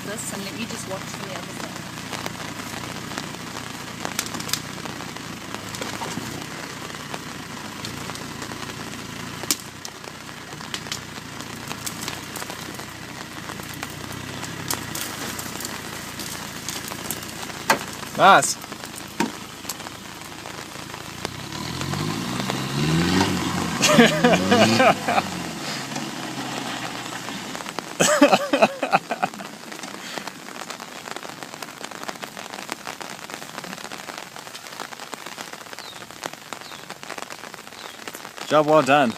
this and let me just watch from the other side. Nice. Job well done.